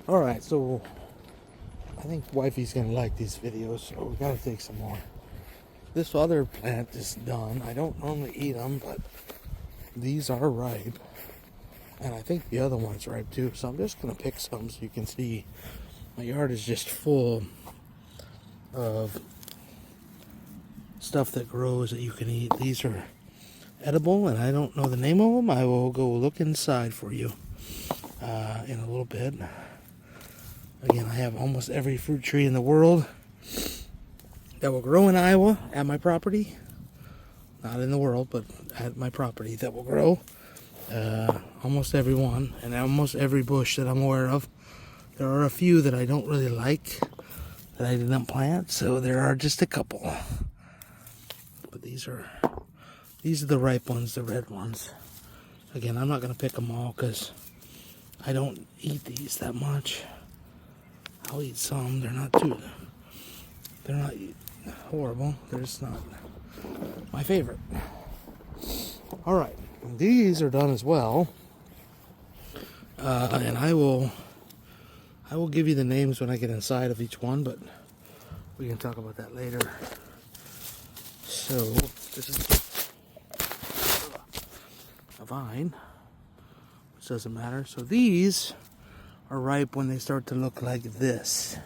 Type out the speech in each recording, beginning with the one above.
Alright, so I think wifey's gonna like these videos, so we gotta take some more. This other plant is done. I don't normally eat them, but these are ripe. And I think the other one's ripe too, so I'm just gonna pick some so you can see. My yard is just full of stuff that grows that you can eat. These are edible, and I don't know the name of them. I will go look inside for you in a little bit. Again, I have almost every fruit tree in the world that will grow in Iowa at my property. Not in the world, but at my property that will grow. Almost every one, and almost every bush that I'm aware of. There are a few that I don't really like, that I didn't plant, so there are just a couple. But these are the ripe ones, the red ones. Again, I'm not going to pick them all because I don't eat these that much. I'll eat some. They're not horrible. They're just not my favorite. All right, these are done as well, and I will give you the names when I get inside of each one, but we can talk about that later. So this is a vine, which doesn't matter. So these are ripe when they start to look like this.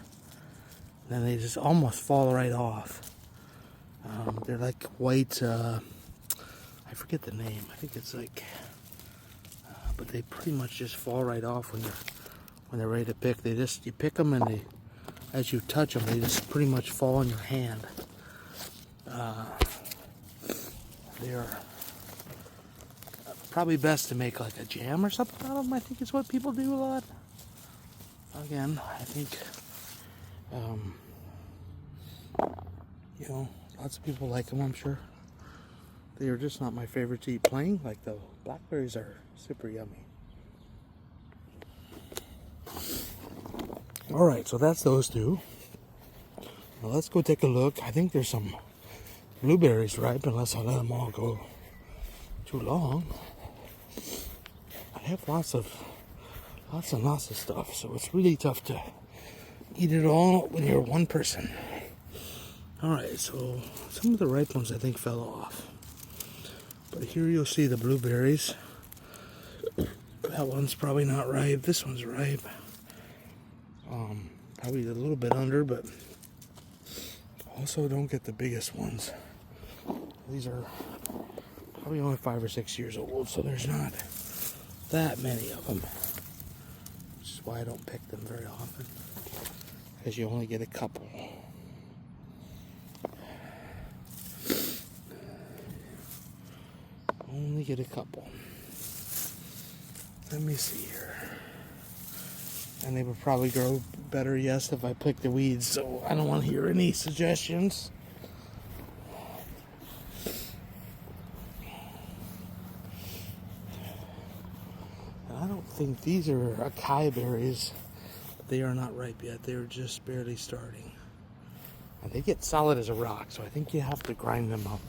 Then they just almost fall right off. They're like white, I forget the name. I think it's like, but they pretty much just fall right off when they're ready to pick. You pick them, and as you touch them, they just pretty much fall in your hand. They're probably best to make like a jam or something out of them. I think is what people do a lot. Again, I think, lots of people like them, I'm sure. They are just not my favorite to eat plain. Like the blackberries are super yummy. Alright, so that's those two. Now let's go take a look. I think there's some blueberries ripe, unless I let them all go too long. I have lots of stuff, so it's really tough to eat it all when you're one person. Alright, so some of the ripe ones I think fell off. But here you'll see the blueberries. That one's probably not ripe. This one's ripe. Probably a little bit under, but also don't get the biggest ones. These are probably only 5 or 6 years old, so there's not that many of them. Which is why I don't pick them very often, because you only get a couple. Only get a couple. Let me see here. And they would probably grow better, yes, if I pick the weeds, so I don't want to hear any suggestions. And I don't think these are acai berries. They are not ripe yet. They are just barely starting. And they get solid as a rock, so I think you have to grind them up.